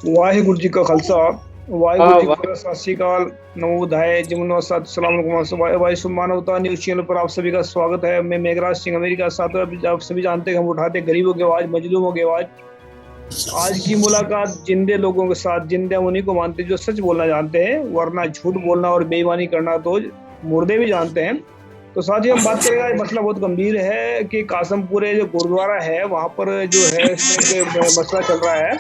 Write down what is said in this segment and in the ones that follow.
ਵਾਹਿਗੁਰੂ ਜੀ ਕਾ ਖਾਲਸਾ ਵਾਹਿਗੁਰੂ जी हाँ की फतेह। सत श्री अकाल, नमो बुद्धाय, जमुनो सत सलाम वायु मानवता न्यूज चैनल पर आप सभी का स्वागत है। मैं मेघराज सिंह अमेरिका साथ आप सभी जानते हैं हम उठाते हैं गरीबों की आवाज, मजलूमों की आवाज। आज की मुलाकात जिंदे लोगों के साथ। जिंदे हम उन्हीं को मानते हैं जो सच बोलना जानते हैं, वरना झूठ बोलना और बेईमानी करना तो मुर्दे भी जानते हैं। तो साथ ही हम बात करेंगे, आज मसला बहुत गंभीर है कि कासमपुरे जो गुरुद्वारा है वहां पर जो है इसमें एक मसला चल रहा है,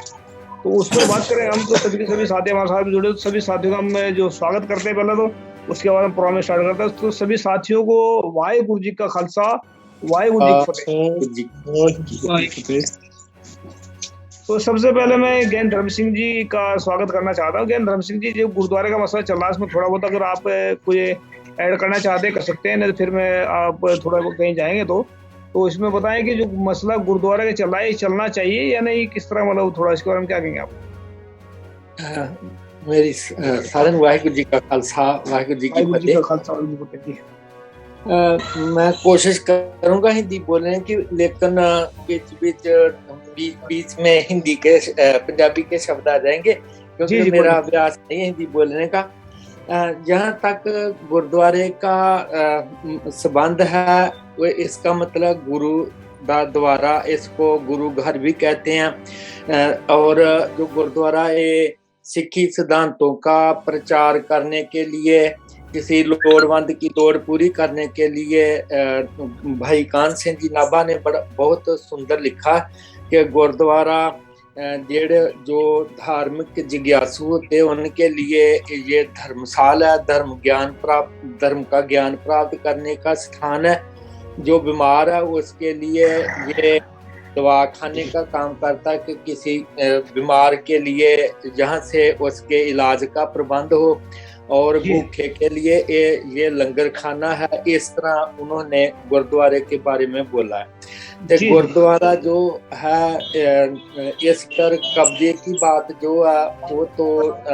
तो उस पर बात करें हम। तो सभी के सभी साथी हमारे साथ जुड़े, तो सभी साथियों का हम जो स्वागत करते हैं पहले, तो उसके बाद हम प्रोग्राम स्टार्ट करते हैं। तो सभी साथियों को वाहिगुरु जी का खालसा, वाहिगुरु जी की फतेह। तो सबसे पहले मैं ज्ञान धर्म सिंह जी का स्वागत करना चाहता हूँ। ज्ञान धर्म सिंह जी, जो गुरुद्वारे का मसला चल रहा है, इसमें थोड़ा बहुत अगर आप कोई ऐड करना चाहते हैं कर सकते हैं, नहीं तो फिर मैं आप थोड़ा कहीं जाएंगे तो इसमें बताएं कि जो मसला गुरुद्वारे का चल रहा है, ये चलना चाहिए या नहीं, किस तरह, मतलब थोड़ा इसके बारे में क्या कहेंगे आप? मेरी सारन वाहिगुरु जी का खालसा वाहिगुरु जी की फतेह। मैं कोशिश करूंगा हिंदी बोलने की, लेकिन बीच में हिंदी के पंजाबी के शब्द आ जाएंगे, क्योंकि मेरा अभ्यास नहीं है हिंदी बोलने का। जहाँ तक गुरुद्वारे का संबंध है, वो इसका मतलब गुरु द्वारा, इसको गुरु घर भी कहते हैं। और जो गुरुद्वारा ये सिक्खी सिद्धांतों का प्रचार करने के लिए, किसी लोड़वंद की दौड़ पूरी करने के लिए, भाई कान सिंह जी नाभा ने बहुत सुंदर लिखा कि गुरुद्वारा जेड़े जो धार्मिक जिज्ञासु होते हैं उनके लिए ये धर्मशाला है, धर्म का ज्ञान प्राप्त करने का स्थान है। जो बीमार है उसके लिए ये दवाखाने का काम करता है कि किसी बीमार के लिए जहाँ से उसके इलाज का प्रबंध हो, और भूखे के लिए ये लंगर खाना है। इस तरह उन्होंने गुरुद्वारे के बारे में बोला है। गुरुद्वारा जो है, इस पर कब्जे की बात जो है वो तो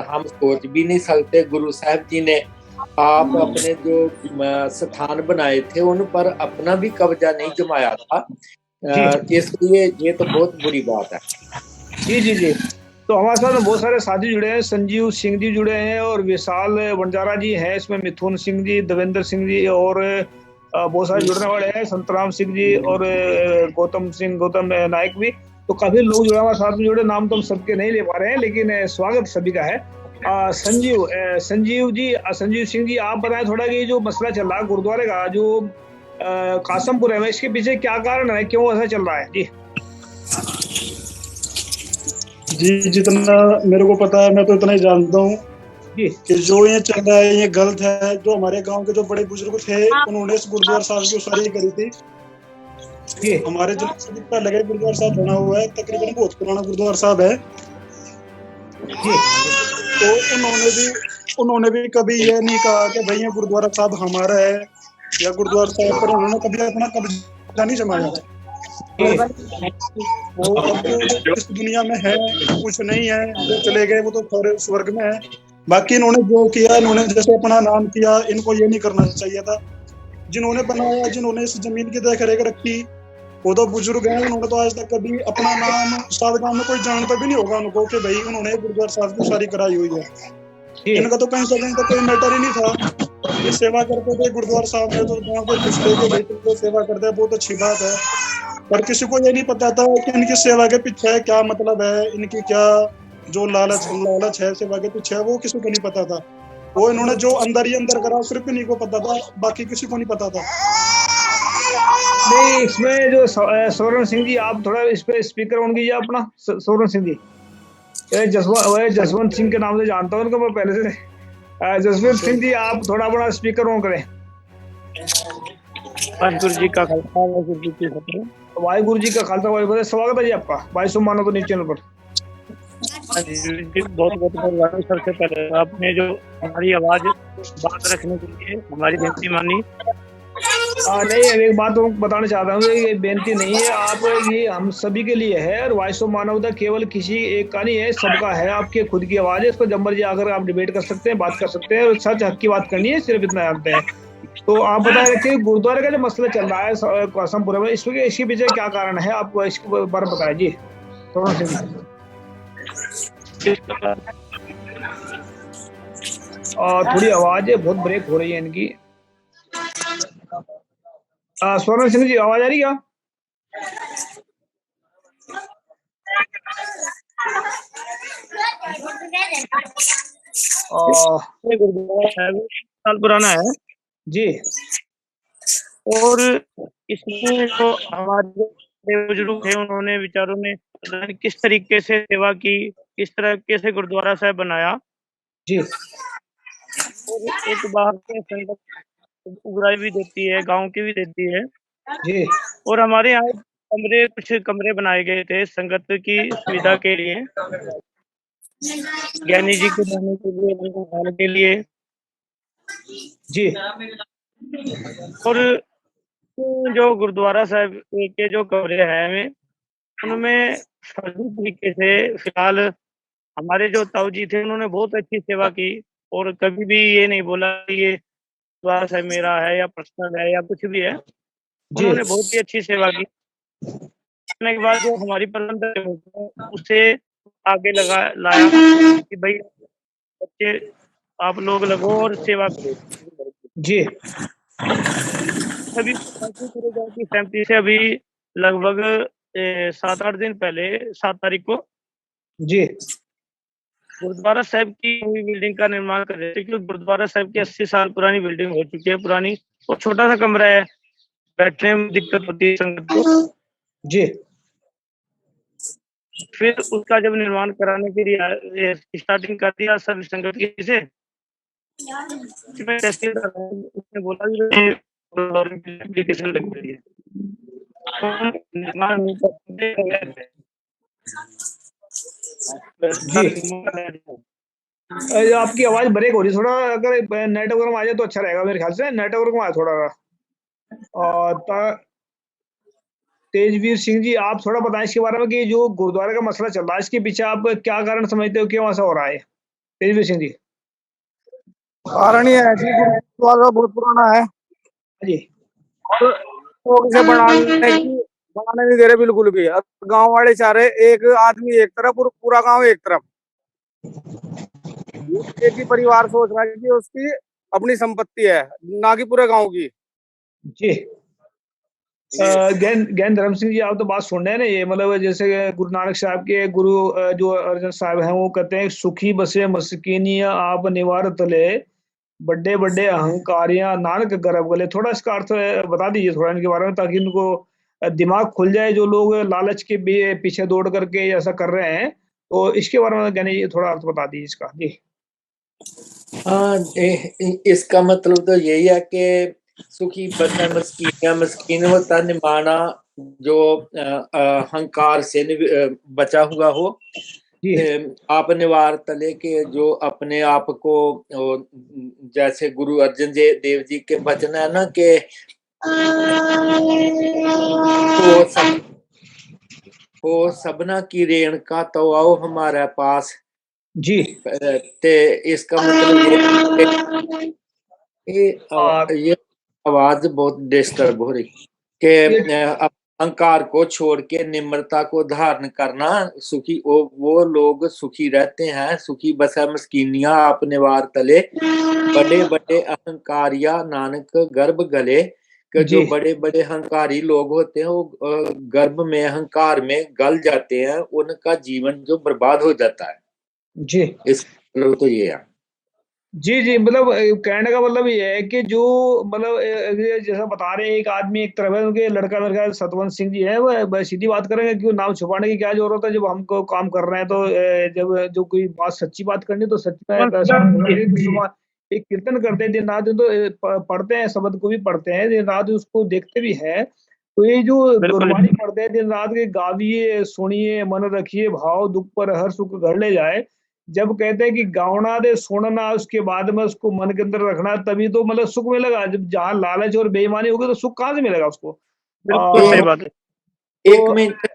हम सोच भी नहीं सकते। गुरु साहब जी ने आप अपने जो स्थान बनाए थे उन पर अपना भी कब्जा नहीं जमाया था, इसलिए ये तो बहुत बुरी बात है। जी जी जी। तो हमारे साथ बहुत सारे साथी जुड़े हैं। संजीव सिंह जी जुड़े हैं और विशाल बंजारा जी हैं, इसमें मिथुन सिंह जी, देवेंद्र सिंह जी और बहुत सारे जुड़ने वाले हैं, संतराम सिंह जी और गौतम नायक भी। तो काफी लोग जुड़े हमारे साथ में जुड़े। नाम तो हम सबके नहीं ले पा रहे हैं, लेकिन स्वागत सभी का है। संजीव सिंह जी, आप बताएं थोड़ा कि जो मसला चल रहा है गुरुद्वारे का, जो कासमपुर है, इसके पीछे क्या कारण है, क्यों ऐसा चल रहा है? जी, जितना मेरे को पता है मैं तो इतना ही जानता हूँ कि जो ये चल रहा है ये गलत है। जो हमारे गांव के जो बड़े बुजुर्ग थे उन्होंने इस गुरुद्वारा साहब की उसारी करी थी। हमारे जो पहले का गुरुद्वारा साहब बना हुआ है, तकरीबन बहुत पुराना गुरुद्वारा साहब है। तो उन्होंने भी कभी ये नहीं कहा कि भाई ये गुरुद्वारा साहब हमारा है, या गुरुद्वारा साहब पर उन्होंने कभी अपना कब्जा नहीं जमाया। वो इस दुनिया में है, कुछ नहीं है, जो चले गए वो तो स्वर्ग में है। बाकी इन्होंने जो किया, इन्होंने जैसे अपना नाम किया, इनको ये नहीं करना चाहिए था। जिन्होंने बनाया, जिन्होंने इस जमीन की देख रेख रखी, वो तो बुजुर्ग हैं। उन्होंने तो आज तक कभी अपना नाम साथ गांव में कोई जानता भी नहीं होगा उनको कि भाई उन्होंने गुरुद्वारा साहब की सारी कराई हुई है। इनका तो कहीं से कहीं तक कोई मैटर ही नहीं था। ये सेवा करते थे गुरुद्वारा साहब में, तो गाँव के पिछले के बेटे सेवा करते हैं, बहुत अच्छी बात है। पर किसी को ये नहीं पता था कि इनकी सेवा के पीछे क्या मतलब है, इनकी क्या जो लालच है सेवा के पीछे, वो किसी को नहीं पता था। वो इन्होंने जो अंदर ही अंदर करा सिर्फ इन्हीं को पता था, बाकी किसी को नहीं पता था। नहीं, इसमें जो सौरन सिंह जी, आप थोड़ा इस पे स्पीकर ऑन कीजिए अपना। सौरन सिंह जी, जसवंत सिंह के नाम से जानता हूँ उनको मैं पहले से। जसवंत सिंह जी, आप थोड़ा अपना स्पीकर ऑन करें। वाहिगुरु जी का खालसा वाहिगुरु जी की फतेह। वाहिगुरु जी का खालसा वाहिगुरु जी, स्वागत है जी आपका भाई सुम मानो तो न्यूज चैनल पर। बहुत बहुत धन्यवाद। सबसे पहले आपने जो हमारी आवाज बात रखने के लिए हमारी बेनती मानी। नहीं, एक बात तो बताना चाहता हूँ, ये बेनती नहीं है, आप ये हम सभी के लिए है। और वॉइस ऑफ मानवता केवल किसी एक का नहीं है, सबका है। आपकी खुद की आवाज है, इस पर जब मर्जी आकर आप डिबेट कर सकते हैं, बात कर सकते हैं, और सच हक की बात करनी है, सिर्फ इतना जानते हैं। तो आप बता रहे थे गुरुद्वारे का जो मसला चल रहा है कासमपुर में, इसके पीछे क्या कारण है, आपको इसके बारे में बताया जी थोड़ा सा। कोशिश कर रहा है। थोड़ी आवाज बहुत ब्रेक हो रही है इनकी। स्वर्ण सिंह जी आवाज आ रही क्या? ये गुरुद्वारा है वो 1 साल पुराना है जी और इसमें जो हमारे बड़े बुजुर्ग थे उन्होंने विचारों ने पता नहीं किस तरीके से सेवा की, किस तरीके से गुरुद्वारा साहब बनाया जी और एक बाहर से संगत उगराई भी देती है, गाँव की भी देती है जी और हमारे यहाँ कुछ कमरे बनाए गए थे संगत की सुविधा के लिए, ज्ञानी जी के रहने के लिए, उनके खाने के लिए जी और जो गुरुद्वारा साहब के जो कमरे हैं उनमें फर्जी तरीके से फिलहाल हमारे जो ताऊ जी थे उन्होंने बहुत अच्छी सेवा की और कभी भी ये नहीं बोला कि ये गुरुद्वारा साहब मेरा है या पर्सनल है या कुछ भी है। जी उन्होंने बहुत ही अच्छी सेवा की। करने के बाद जो हमारी परंपरा उसे आगे लाया कि भाई बच्चे आप लोग लगो और सेवा करो। जी अभी की सहमति से अभी लगभग 7-8 दिन पहले 7 तारीख को जी गुरुद्वारा साहब की नई बिल्डिंग का निर्माण कर रहे थे क्योंकि गुरुद्वारा साहब की 80 साल पुरानी बिल्डिंग हो चुकी है पुरानी और छोटा सा कमरा है, बैठने में दिक्कत होती है संगत को। जी फिर उसका जब निर्माण कराने के लिए स्टार्टिंग कर दिया सब संगत की से उसने बोला कि एप्लीकेशन लग गई है तो निर्माण नहीं करते आपकी आवाज ब्रेक हो रही है थोड़ा, अगर नेटवर्क में आ जाए तो अच्छा रहेगा मेरे ख्याल से। नेटवर्क में आए थोड़ा। और तेजवीर सिंह जी आप थोड़ा बताएं इसके बारे में कि जो गुरुद्वारे का मसला चल रहा है इसके पीछे आप क्या कारण समझते हो, क्यों ऐसा हो रहा है? तेजवीर सिंह जी। कारण ये है कि गुरुद्वारा बहुत पुराना है जी और लोग इसे बनाने नहीं दे रहे बिल्कुल भी। अब गांव वाले चाह रहे एक आदमी एक तरफ और पूरा गांव एक तरफ। एक ही परिवार सोच रहा है कि उसकी अपनी संपत्ति है, ना कि पूरे गांव की। जी ज्ञान धर्म सिंह जी आप तो बात सुन रहे हैं ना, ये मतलब जैसे गुरु नानक साहब के गुरु जो अर्जन साहब हैं वो कहते हैं सुखी बसे मस्कीनिया आप निवार तले बड़े बड़े अहंकारियां नानक गर्भ गले। थोड़ा इसका अर्थ बता दीजिए थोड़ा इनके बारे में ताकि इनको दिमाग खुल जाए जो लोग लालच के पीछे दौड़ करके ऐसा कर रहे हैं। तो इसके बारे में ज्ञानी थोड़ा अर्थ बता दीजिए इसका। जी इसका मतलब तो यही है कि सुखी बसा मस्कीन हो तन माना जो अहंकार से बचा हुआ हो। आप निवार तले के जो अपने आप को जैसे गुरु अर्जन देव जी के वचन है ना कि हो सबना की रेणुका तो आओ हमारे पास। जी ते इसका मतलब ये आवाज बहुत डिस्टर्ब हो रही कि अहंकार को छोड़ के निम्रता को धारण करना सुखी वो लोग सुखी रहते हैं। सुखी बसा मस्कीनिया अपने वार तले बड़े बड़े अहंकारिया नानक गर्भ गले। कि जो बड़े बड़े अहंकारी लोग होते हैं वो गर्भ में अहंकार में गल जाते हैं, उनका जीवन जो बर्बाद हो जाता है। जी इस तो ये है। जी जी मतलब कहने का मतलब ये है कि जो मतलब जैसा बता रहे हैं एक आदमी एक तरफ है, उनके लड़का सतवंत सिंह जी है वो सीधी बात करेंगे क्यों नाम छुपाने की क्या जरूरत है। जब हमको काम कर रहे हैं तो जब जो कोई बात सच्ची बात करनी तो सच में एक कीर्तन करते हैं दिन रात तो पढ़ते हैं, शब्द को भी पढ़ते हैं दिन रात उसको देखते भी है। तो ये जो गुरबानी पढ़ते हैं दिन रात के गाविए सुनिए मन रखिए भाव दुख पर हर सुख घर ले जाए। जब कहते हैं कि गावना दे सुनना उसके बाद में उसको मन के अंदर रखना तभी तो मतलब सुख मिलेगा। जब जहाँ लालच और बेईमानी होगी तो सुख कहाँ से मिलेगा उसको। बिल्कुल सही बात है। एक मिनट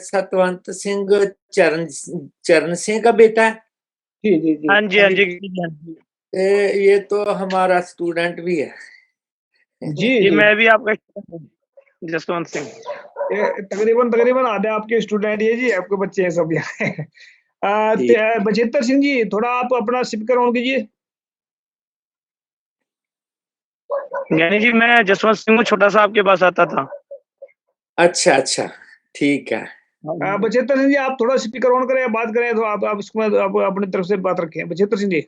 सतवंत सिंह चरण सिंह का बेटा है। जी जी जी हाँ जी हाँ जी ये तो हमारा स्टूडेंट भी है। जी जी मैं भी आपका जसवंत सिंह तकरीबन आधे आपके स्टूडेंट ये जी आपके बच्चे हैं सब यहाँ। बचेतर सिंह जी, थोड़ा आप अपना स्पीकर ऑन कीजिए। ज्ञानी जी, मैं जसवंत सिंह छोटा सा आपके पास आता था। अच्छा अच्छा, ठीक है। बचेतर सिंह जी, आप थोड़ा स्पीकर ऑन करें, बात करें तो आप इसको आप अपनी तरफ से बात रखें। बचेतर सिंह जी।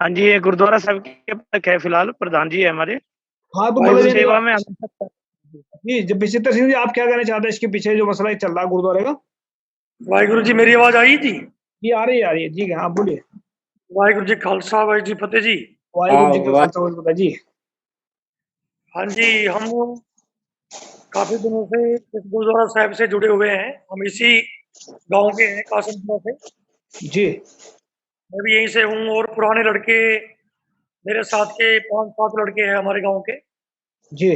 हाँ जी, ये गुरुद्वारा साहब के तक है फिलहाल, प्रधान जी है हमारे। हाँ, तो वाहिगुरु मतलब सेवा में जी, जब बचेतर सिंह जी, आप क्या कहना चाहते हैं इसके पीछे जो मसला चल रहा है गुरुद्वारे का? वाहिगुरु जी, मेरी आवाज आई जी? जी, आ रही है, आ रही है जी। हाँ, बोलिए। वाहिगुरु जी खालसा, वाहिगुरु जी फतेह जी। वाहिगुरु जी का खालसा वाहिगुरू जी। हाँ जी, हम काफी दिनों से इस गुरुद्वारा साहब से जुड़े हुए हैं। हम इसी गांव के हैं, कासमपुरा से। जी मैं भी यहीं से हूँ और पुराने लड़के मेरे साथ के 5-7 लड़के हैं हमारे गांव के, जी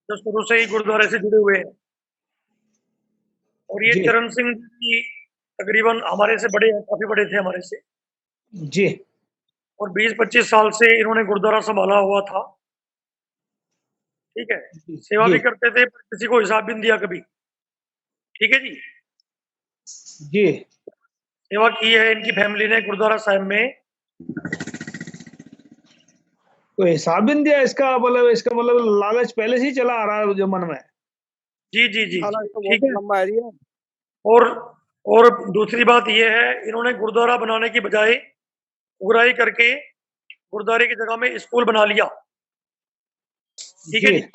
जो शुरू से ही गुरुद्वारे से जुड़े हुए हैं। और ये जी चरण सिंह जी तकरीबन हमारे से बड़े हैं, काफी बड़े थे हमारे से। जी और 20-25 साल से इन्होंने गुरुद्वारा संभाला हुआ था। ठीक है, सेवा जी भी करते थे, पर किसी को हिसाब भी नहीं दिया कभी। ठीक है जी। जी। सेवा की है इनकी फैमिली ने गुरुद्वारा साहब में। तो हिसाब भी नहीं दिया, इसका मतलब लालच पहले से ही चला आ रहा है जो मन में। जी जी जी हालांकि जी, तो ठीक बहुत है। लंबा है ये। और और दूसरी बात ये है, इन्होंने गुरुद्वारा बनाने की बजाय उगराही करके गुरुद्वारे की जगह में स्कूल बना लिया। ठीक है जी जी।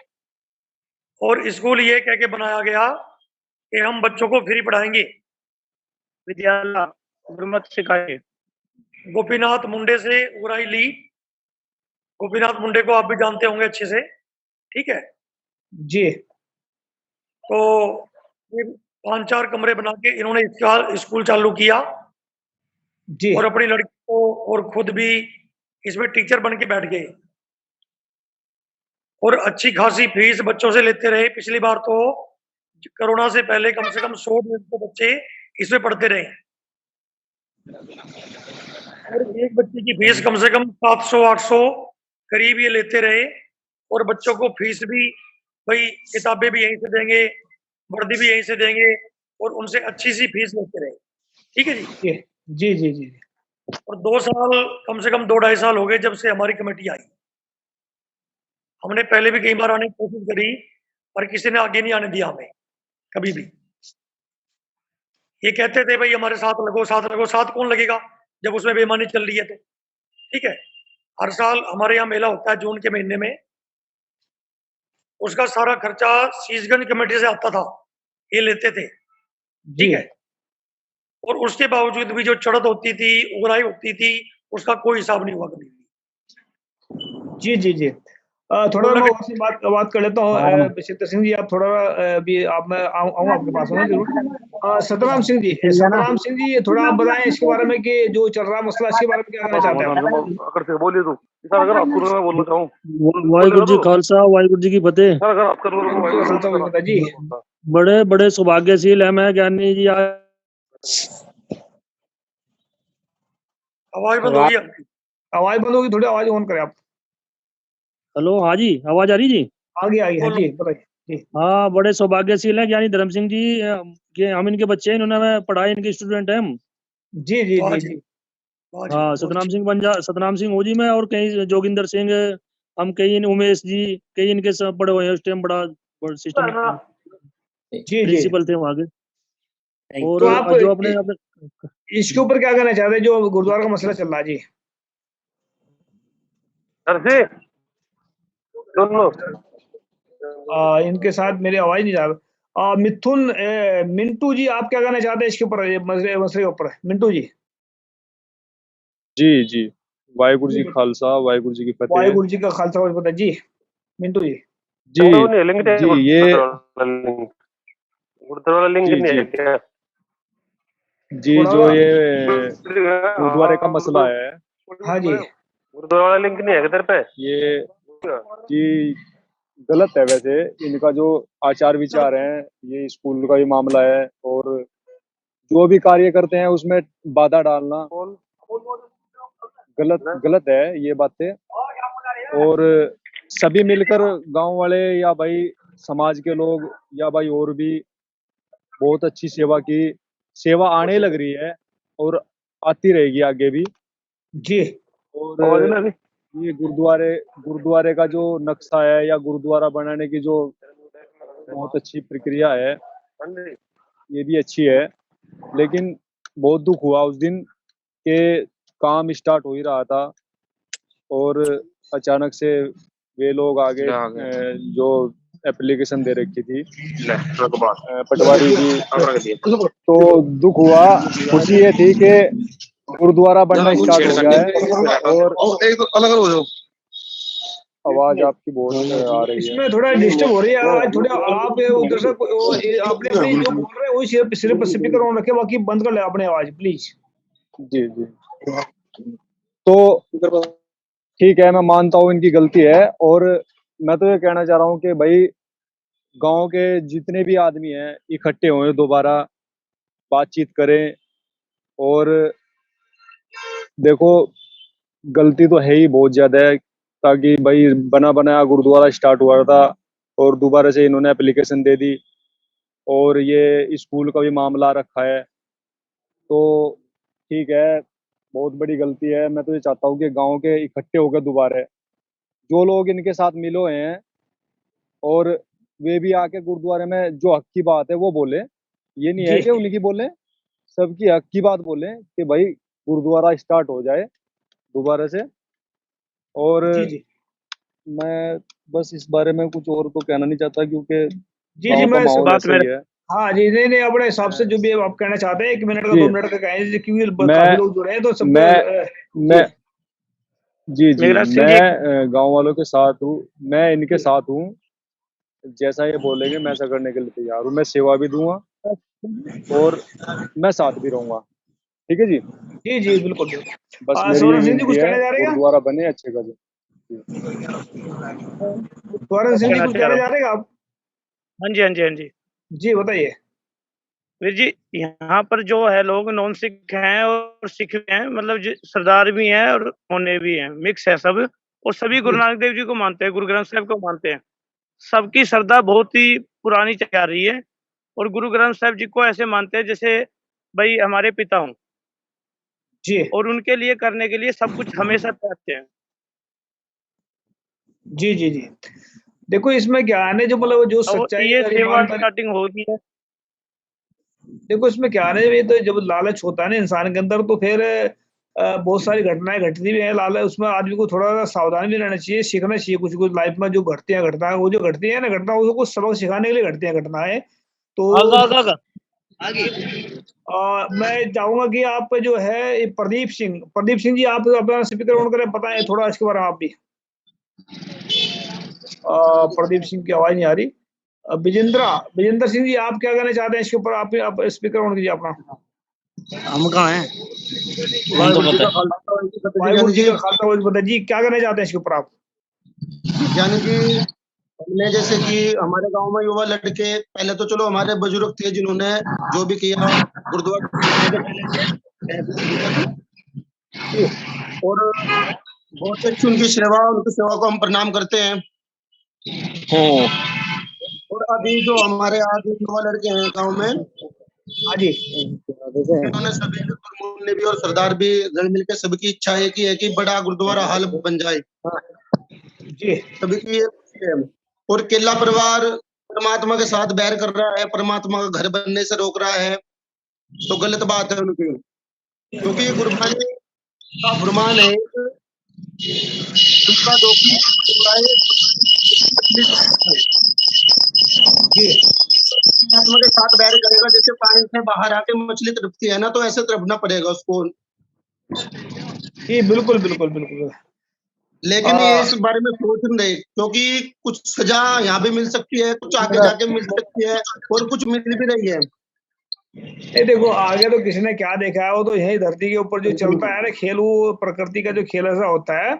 और स्कूल ये कह के बनाया गया कि हम बच्चों को फ्री पढ़ाएंगे। विद्यालय गुरुमत सिखाए। गोपीनाथ मुंडे से उगराही ली। गोपीनाथ मुंडे को आप भी जानते होंगे अच्छे से। ठीक है। जी तो ये 5-4 कमरे बना के इन्होंने इसका स्कूल चालू किया। जी और अपनी लड़की को और खुद भी इसमें टीचर बन के बैठ गए। और अच्छी खासी फीस बच्चों से लेते रहे। पिछली बार तो कोरोना से पहले कम से कम 100-150 बच्चे इसमें पढ़ते रहे। और एक बच्चे की फीस कम से कम 700-800 करीब ये लेते रहे। और बच्चों को फीस भी, भाई किताबें भी यहीं से देंगे, वर्दी भी यहीं से देंगे, और उनसे अच्छी सी फीस लेते रहे। ठीक है जी। जी जी जी जी और 2 साल, कम से कम 2-2.5 साल हो गए जब से हमारी कमेटी आई। हमने पहले भी कई बार आने की कोशिश करी, पर किसी ने आगे नहीं आने दिया हमें कभी भी। ये कहते थे भाई हमारे साथ लगो, साथ लगो। साथ कौन लगेगा जब उसमें बेईमानी चल रही है तो? ठीक है। हर साल हमारे यहाँ मेला होता है जून के महीने में। उसका सारा खर्चा शीशगंज कमेटी से आता था, ये लेते थे। जी ठीक है। और उसके बावजूद भी जो चढ़त होती थी, उगराही होती थी, उसका कोई हिसाब नहीं हुआ कभी भी। जी जी जी। थोड़ा तो मैं लगे आपसे बात कर लेता हूँ। बचेतर सिंह जी, आप थोड़ा अभी आप मैं आऊँगा आपके पास में जरूर। सतराम सिंह जी, सतराम सिंह जी, थोड़ा आप बताएं इसके बारे में कि जो चल रहा मसला, इसके बारे में क्या कहना चाहते हैं आप? अगर से बोलिए तो इधर अगर आपको मैं बोलना चाहूँ वाहिगुरु जी खालसा, वाहिगुरु जी की फतेह। सर अगर आप कर लो वाहिगुरु जी का खालसा वाहिगुरू जी। बड़े बड़े सौभाग्यशील है मैं ज्ञानी जी। आज आवाज बंद होगी आपकी। आवाज बंद होगी, थोड़ी आवाज ऑन करें आप। हेलो, हाँ जी, आवाज आ रही जी? आगे आगे है जी, बताइए जी। हाँ, बड़े सौभाग्यशील है ज्ञानी धर्म सिंह जी। कि हम इनके बच्चे हैं, इन्होंने हमें पढ़ाई, इनके स्टूडेंट हैं हम। जी जी वाह जी जी, जी वाह जी, हाँ, बहुत सतनाम अच्छी। सिंह सतनाम सिंह हो जी मैं, और कई जोगिंदर सिंह, हम कई उमेश जी, कई इनके सब पढ़े हुए हैं। उस टाइम बड़ा सिस्टम जी जी। प्रिंसिपल थे वहाँ के। तो और आप जो अपने अपने इसके ऊपर क्या कहना चाहते हैं जो गुरुद्वारा का मसला चल रहा है जी? सर जी सुन लो। इनके साथ मेरी आवाज नहीं जा रहा। मिथुन मिंटू जी, आप क्या कहना चाहते हैं इसके ऊपर, ये मसले मसले के ऊपर, मिंटू जी? जी जी, वाहिगुरु जी खालसा, वाहिगुरु जी की फतेह। वाहिगुरु जी का खालसा वाहिगुरू जी। मिंटू जी। जी नहीं लिंक नहीं है जी, ये गुरुद्वारा लिंक जी नहीं जी है क्या? जी, थोड़ा जो ये गुरुद्वारे का मसला है, हाँ जी गुरुद्वारा लिंक नहीं है किधर पे? ये जी गलत है वैसे। इनका जो आचार विचार हैं, ये स्कूल का भी मामला है, और जो भी कार्य करते हैं उसमें बाधा डालना गलत गलत है ये बातें। और सभी मिलकर, गांव वाले या भाई समाज के लोग या भाई और भी, बहुत अच्छी सेवा की। सेवा आने लग रही है और आती रहेगी आगे भी। जी। और ये गुरुद्वारे का जो नक्शा है या गुरुद्वारा बनाने की जो बहुत अच्छी प्रक्रिया है, ये भी अच्छी है। लेकिन बहुत दुख हुआ उस दिन के काम स्टार्ट हो ही रहा था और अचानक से वे लोग आगे जो एप्लीकेशन दे रखी थी पटवारी की, तो दुख हुआ। खुशी ये थी कि गुरुद्वारा बनना स्टार्ट हो गया है। और एक अलग हो जाओ, आवाज आपकी बहुत आ रही है, इसमें थोड़ा डिस्टर्ब हो रही है आवाज, थोड़ा आप उधर से आपने अपनी जो बोल रहे हैं वही सिर्फ स्पीकर ऑन रखे, बाकी बंद कर ले अपने आवाज प्लीज। जी जी। तो ठीक है, मैं मानता हूँ इनकी गलती है। और मैं तो ये कहना चाह रहा हूँ कि भाई गांव के जितने भी आदमी हैं इकट्ठे हों, दोबारा बातचीत करें। और देखो गलती तो है ही बहुत ज्यादा है, ताकि भाई बना बनाया गुरुद्वारा स्टार्ट हुआ था और दोबारा से इन्होंने एप्लीकेशन दे दी और ये स्कूल का भी मामला रखा है। तो ठीक है, बहुत बड़ी गलती है। मैं तो ये चाहता हूँ कि गांव के इकट्ठे होकर दोबारा जो लोग इनके साथ मिले हुए हैं और वे भी आके गुरुद्वारे में जो हक की बात है वो बोले। ये नहीं है कि उन्हीं की बोले, सबकी हक की बात बोले कि भाई गुरुद्वारा स्टार्ट हो जाए दोबारा से। और मैं बस इस बारे में कुछ और तो कहना नहीं चाहता, क्योंकि जी मैं माहौल ऐसा ही है। हाँ जी, नहीं अपने हिसाब से जो भी आप कहना चाहते हैं 1 मिनट का 2 मिनट का कहें, क्योंकि काफी लोग जुड़े हैं तो सब मैं गांव वालों के साथ हूँ, मैं इनके साथ हूँ। जैसा ये बोलेंगे मैं ऐसा करने के लिए तैयार हूँ। मैं सेवा भी दूंगा और मैं साथ भी रहूंगा। ठीक है जी। जी जी बिल्कुल। बस मेरी ये विनती है, गुरुद्वारा बने अच्छे का। स्वर्ण सिंह जी कुछ कहना चाह रहे हैं आप? हाँ जी हाँ जी हाँ जी जी बताइए। वीर जी, यहाँ पर जो है लोग नॉन सिख हैं और सिख भी हैं, मतलब सरदार भी हैं और होने भी हैं, मिक्स है सब। और सभी गुरु नानक देव जी को मानते हैं, गुरु ग्रंथ साहिब को मानते हैं। सबकी श्रद्धा बहुत ही पुरानी चली आ रही है और गुरु ग्रंथ साहिब जी को ऐसे मानते हैं जैसे भाई हमारे पिता हों जी। और उनके लिए करने के लिए सब कुछ हमेशा चाहते हैं। जी जी जी। देखो इसमें क्या है, जो मतलब जो सच्चाई ये सेवा स्टार्टिंग होगी है। देखो इसमें क्या है, ये तो जब लालच होता है ना इंसान के अंदर, तो फिर बहुत सारी घटनाएं घटती भी हैं। लालच उसमें आदमी को थोड़ा सा सावधान भी रहना चाहिए, सीखना चाहिए कुछ कुछ लाइफ में जो घटती हैं घटनाएं, वो जो घटती है ना घटना, उसको कुछ सबक सिखाने के लिए घटती हैं घटनाएं। तो मैं चाहूंगा कि आप जो है प्रदीप सिंह जी, आप अपना स्पीकर ऑन करें, बताएं थोड़ा इसके बारे में आप भी। प्रदीप सिंह की आवाज नहीं आ रही। विजेंद्र सिंह जी, आप क्या कहना चाहते हैं इसके ऊपर? आप स्पीकर ऑन कीजिए अपना। हम कहाँ हैं? वाहिगुरु जी का खालसा जी, क्या कहना चाहते हैं इसके ऊपर आप? यानी कि हमने जैसे कि हमारे गांव में युवा लड़के, पहले तो चलो हमारे बुजुर्ग थे जिन्होंने जो भी किया गुरुद्वारा, और बहुत अच्छी उनकी सेवा को हम प्रणाम करते हैं। और अभी जो हमारे आज युवा लड़के हैं गांव में, उन्होंने सभी ने भी और सरदार भी रल मिलकर, सबकी इच्छा है कि बड़ा गुरुद्वारा हाल बन जाए जी। सभी की है। और केला परिवार परमात्मा के साथ बैर कर रहा है, परमात्मा का घर बनने से रोक रहा है, तो गलत बात है उनकी, क्योंकि ये गुरबानी का फरमान है उनका परमात्मा के साथ बैर करेगा। जैसे पानी से बाहर आके मछली तड़पती है ना, तो ऐसे तड़पना पड़ेगा उसको। जी बिल्कुल बिल्कुल बिल्कुल। लेकिन ये इस बारे में सोच नहीं रहे, क्योंकि कुछ सजा यहाँ भी मिल सकती है, कुछ आगे जाके मिल सकती है, और कुछ मिल भी रही है। ये देखो आगे तो किसी ने क्या देखा है, वो तो यही धरती के ऊपर जो चलता है ना खेल, वो प्रकृति का जो खेल ऐसा होता है,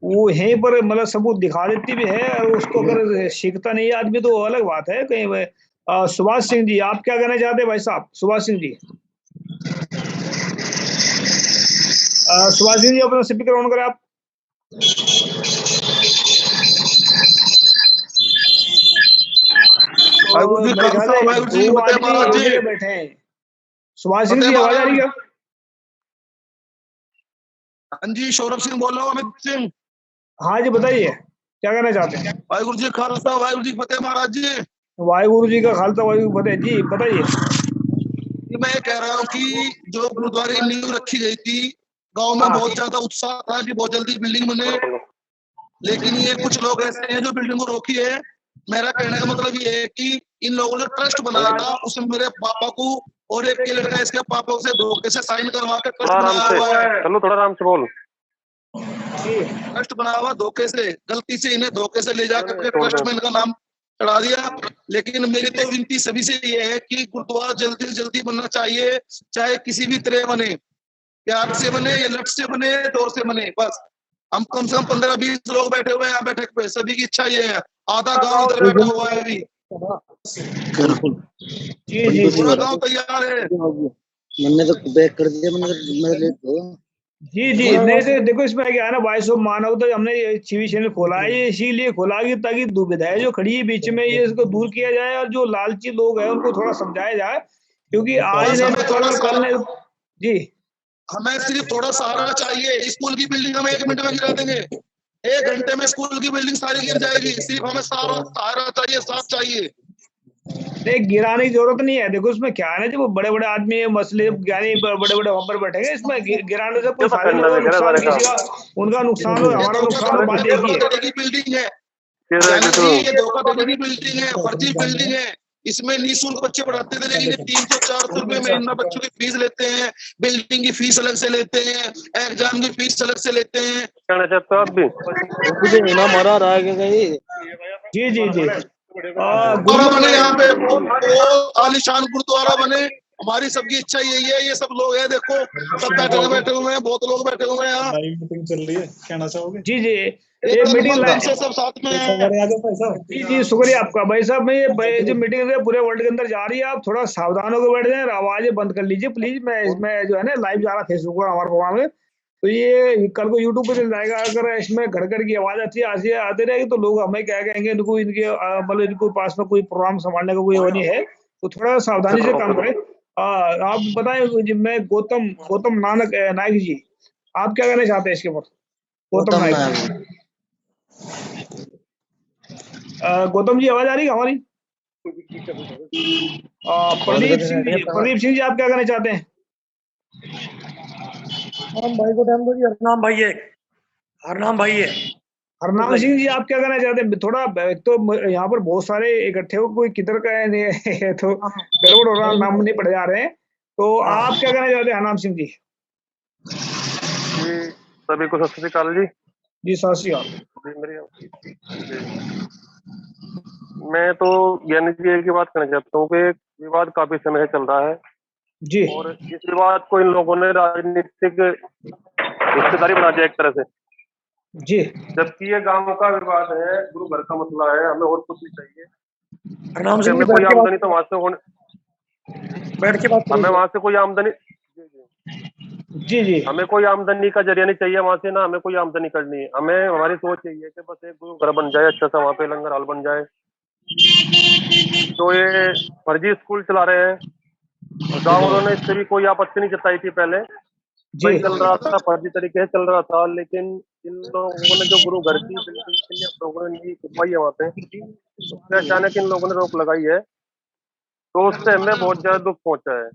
वो यहीं पर मतलब सबूत दिखा देती भी है। और उसको अगर सीखता नहीं आदमी तो अलग बात है कहीं। सुभाष सिंह जी, आप क्या कहना चाहते हैं भाई साहब? सुभाष सिंह जी, अपना स्पीकर ऑन करें आप। बैठे हैं सुभाष सिंह जी आवाज आ रही है? हाँ जी, सौरभ सिंह बोल रहा हूँ, अमित सिंह। हाँ जी बताइए, क्या कहना चाहते हैं? वाहिगुरु जी का खालसा, वाहिगुरु जी की फतेह महाराज जी। वाहिगुरु जी का खालसा, वाहिगुरु जी की फतेह। जी बताइए। मैं ये कह रहा हूँ कि जो गुरुद्वारे की नींव रखी गई थी, गांव में बहुत ज्यादा उत्साह था कि बहुत जल्दी बिल्डिंग बने, लेकिन ये कुछ लोग ऐसे हैं जो बिल्डिंग को रोकी है। मेरा कहने का मतलब ये है कि इन लोगों ने ट्रस्ट बनाया था, उसमें मेरे पापा को और एक के लड़का इसके पापा से धोखे से साइन करवा के ट्रस्ट बनाया हुआ है। चलो थोड़ा आराम से बोल। ट्रस्ट बना हुआ धोखे से, गलती से इन्हें धोखे से ले जाकर के ट्रस्ट में इनका नाम चढ़ा दिया। लेकिन मेरी तो विनती सभी से ये है कि गुरुद्वारा जल्दी से जल्दी बनना चाहिए, चाहे किसी भी तरह बने, प्यार से बने या लट से बने, जोर से बने। बस हम कम से कम 15-20 लोग बैठे हुए हैं यहाँ बैठक पे, सभी की इच्छा ये है। आधा गांव इधर बैठा हुआ है अभी, पूरा गांव तैयार है। मैंने तो बैक कर दिया, मैंने जी जी नहीं तो देखो इसमें क्या है ना, वॉइस ऑफ मानवता तो हमने ये टीवी चैनल खोला है, ये इसीलिए खोला कि ताकि दुविधाएं जो खड़ी है बीच में ये इसको दूर किया जाए और जो लालची लोग हैं उनको थोड़ा समझाया जाए, क्योंकि आज नहीं तो कल नहीं। जी हमें सिर्फ थोड़ा सहारा चाहिए। स्कूल की बिल्डिंग हम 1 मिनट में गिरा देंगे, 1 घंटे में स्कूल की बिल्डिंग सारी गिर जाएगी। सिर्फ हमें सहारा चाहिए, साथ चाहिए। नहीं गिराने की जरूरत नहीं है। देखो इसमें क्या है ना, जो बड़े बड़े आदमी मसले ज्ञानी बड़े बड़े वहां पर बैठेंगे, इसमें गिराने से कोई फायदा नहीं होगा, नुकसान किसी का, उनका नुकसान हो हमारा नुकसान हो, बात एक ही है। बिल्डिंग है, ये धोखाधड़ी की बिल्डिंग है, फर्जी बिल्डिंग है। इसमें निःशुल्क बच्चे पढ़ाते थे, लेकिन 300-400 रुपए महीना बच्चों की फीस लेते हैं, बिल्डिंग की फीस अलग से लेते हैं, एग्जाम की फीस अलग से लेते हैं। कहना चाहते हो आप भी? मरा रहा है। जी जी जी गुरुद्वारा बने यहाँ पे, बहुत आलीशान गुरुद्वारा बने। हमारी सबकी इच्छा यही है। ये सब लोग हैं, देखो सब बैठे हुए हैं, बहुत लोग बैठे हुए हैं यहाँ। मीटिंग चल रही है, कहना चाहोगे? जी जी एक मीटिंग लाइन से सब साथ में हैं। जी जी शुक्रिया आपका भाई साहब। मैं ये जो मीटिंग है पूरे वर्ल्ड के अंदर जा रही है, आप थोड़ा सावधान होकर बैठ जाए, आवाजें बंद कर लीजिए प्लीज। मैं इसमें जो है ना लाइव जा रहा फेसबुक पर हमारे प्रोग्राम में, तो ये कल को यूट्यूब पे चल जाएगा। अगर इसमें घड़ की आवाज अच्छी आती रहेगी तो लोग हमें क्या कहेंगे, इनको इनके मतलब इनको पास में कोई प्रोग्राम संभालने का कोई वो नहीं है, तो थोड़ा सावधानी से काम करें। आप बताएं, मैं गौतम नायक जी, आप क्या कहना चाहते हैं इसके ऊपर? गौतम नायक, गौतम जी आवाज आ रही है हमारी? प्रदीप सिंह जी आप क्या कहना चाहते हैं? भाई को टाइम दो जी। हरनाम भाई है, हरनाम भाई है। हरनाम सिंह जी आप क्या कहना चाहते हैं? थोड़ा तो यहाँ पर बहुत सारे इकट्ठे हो, कोई किधर का है तो गड़बड़ हो रहा, नाम नहीं पढ़े जा रहे हैं, तो आप क्या कहना चाहते हैं हरनाम सिंह जी? सभी को सत श्री अकाल जी। जी सत श्री अकाल। मैं तो ज्ञानी जी एक ही बात कहना चाहता हूँ कि विवाद काफी समय से चल रहा है जी, और इस विवाद को इन लोगों ने राजनीतिक हिस्सेदारी बना दिया एक तरह से जी, जबकि ये गांव का विवाद है, गुरु घर का मसला है, हमें और कुछ नहीं चाहिए। हरनाम सिंह हमें कोई आमदनी तो वहां से बैठ के बात, हमें वहां से कोई आमदनी जी जी, हमें कोई आमदनी का जरिया नहीं चाहिए वहां से, ना हमें कोई आमदनी करनी है। हमें हमारी सोच यही है कि बस एक गुरु घर बन जाए, अच्छा सा वहां पे लंगर हाल बन जाए। तो ये फर्जी स्कूल चला रहे हैं, गाँव वालों ने इससे भी कोई आपत्ति नहीं जताई थी पहले, वही चल रहा था, फर्जी तरीके से चल रहा था। लेकिन इन लोगों ने जो गुरु घर की बिल्डिंग के लिए लोगों ने खुदवाई है वहाँ पे, उससे अचानक इन लोगों ने रोक लगाई है, तो उससे हमें बहुत ज्यादा दुख पहुंचा है।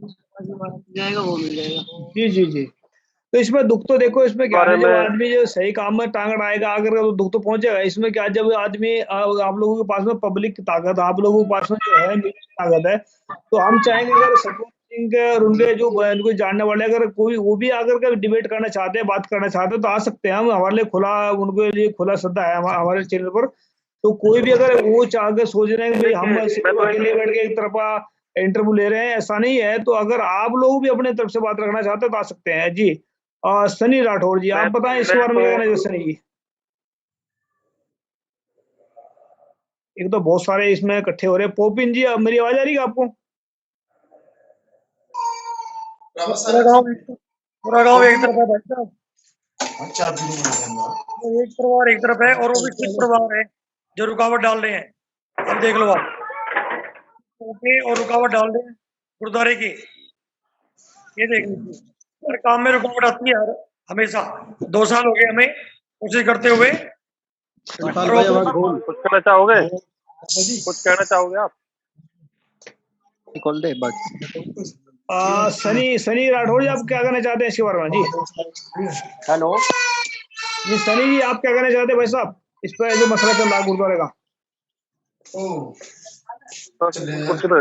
जी जी जी, तो इसमें दुख तो देखो, इसमें क्या है, जब आदमी जो सही काम में टांग अड़ाएगा अगर तो दुख तो पहुंचेगा। इसमें क्या, जब आदमी आप लोगों के पास में पब्लिक की ताकत, आप लोगों के पास में जो है ताकत है, तो हम चाहेंगे अगर सपोर्ट और उनके जो उनको जानने वाले अगर कोई वो भी आकर के डिबेट करना चाहते हैं, बात करना चाहते हैं, तो आ सकते हैं। हम हमारे लिए खुला, उनके लिए खुला सद्दा है हमारे चैनल पर। तो कोई भी अगर वो चाह के सोच रहे हैं कि हम अकेले बैठ के एक तरफा इंटरव्यू ले रहे हैं, ऐसा नहीं है। तो अगर आप लोग भी अपने तरफ से बात रखना चाहते हैं तो आ सकते हैं। जी सनी राठौर जी आप बताएं इसके बारे में क्या कहना है? सनी जी, एक तो बहुत सारे इसमें इकट्ठे हो रहे हैं। पोपिन जी मेरी आवाज आ रही है आपको? पूरा गाँव एक तरफ है भाई साहब, एक परिवार एक तरफ है और वो भी कुछ परिवार है जो रुकावट डाल रहे हैं। अब देख लो आप, और रुकावट डाल रहे हैं गुरुद्वारे की। ये देख लीजिए, हर काम में रुकावट आती है यार, हमेशा। 2 साल हो गए हमें कोशिश करते हुए। कुछ कहना चाहोगे? कुछ कहना चाहोगे आप? खोल दे बस। सनी राठौड़ जी, आप क्या कहना चाहते हैं इसके बारे में? जी हेलो जी, सनी जी आप क्या कहना चाहते हैं भाई साहब इस पर जो मसला चल रहा है गुरुद्वारे का?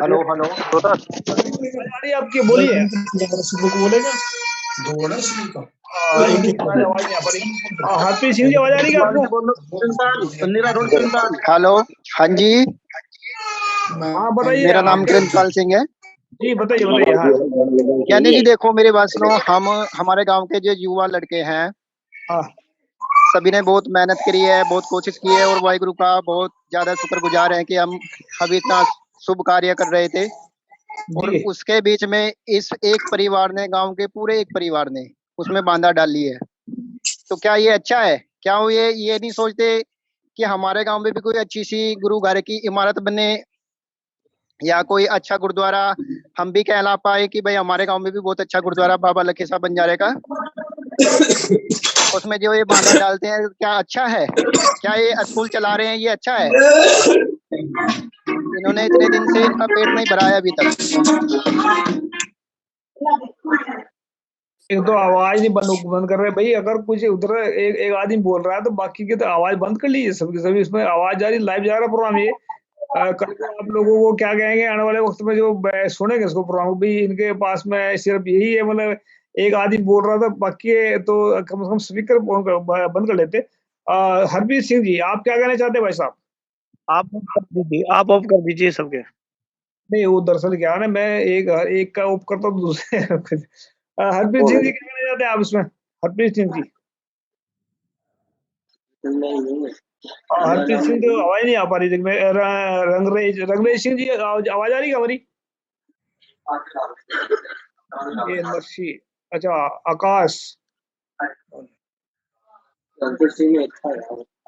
हेलो हेलो आपकी बोलिए। हरप्रीत सिंह जी आवाज आ रही है आपको? हेलो, हाँ जी, हाँ बताइए। मेरा नाम कृष्णपाल सिंह है जी, बताइए बताइए। हाँ यानी जी देखो मेरे बात सुनो, हम हमारे गांव के जो युवा लड़के हैं हाँ सभी ने बहुत मेहनत करी है, बहुत कोशिश की है और वाहिगुरु का बहुत ज्यादा शुक्रगुजार है कि हम अभी इतना शुभ कार्य कर रहे थे। और जी उसके बीच में इस एक परिवार ने, गांव के पूरे एक परिवार ने उसमें बांधा डाली है। तो क्या ये अच्छा है? क्या वो ये नहीं सोचते कि हमारे गांव में भी कोई अच्छी सी गुरु घर की इमारत बने या कोई अच्छा गुरुद्वारा हम भी कहला पाए कि भाई हमारे गांव में भी बहुत अच्छा गुरुद्वारा बाबा लखी साहब बंजारे का, उसमें जो ये बांधा डालते हैं क्या अच्छा है? क्या ये स्कूल चला रहे हैं ये अच्छा है? इन्होंने इतने दिन से इनका पेट नहीं भराया अभी तक। एक तो आवाज नहीं बंद कर रहे भाई। अगर कुछ उधर एक आदमी बोल रहा है तो बाकी की तो आवाज बंद कर लीजिए सबकी सभी। इसमें आवाज जा रही, लाइव जा रहा प्रोग्राम ये। कल को आप लोगों को क्या कहेंगे आने वाले वक्त में जो सुनेंगे इसको प्रोग्राम भी, इनके पास में सिर्फ यही है, मतलब एक आदमी बोल रहा था, बाकी तो कम से कम स्पीकर बंद कर लेते। हरप्रीत सिंह जी आप क्या कहना चाहते हैं भाई साहब? आप ऑफ कर दीजिए, आप ऑफ कर दीजिए सबके। नहीं वो दरअसल क्या है ना, मैं एक का ऑफ करता हूँ दूसरे हरप्रीत सिंह जी क्या कहना चाहते हैं आप इसमें? हरप्रीत सिंह जी, हरप्रीत सिंह तो आवाज नहीं आ पा रही थी। मैं रंगरेज सिंह जी आवाज आ रही है हमारी? ये नर्सी, अच्छा आकाश,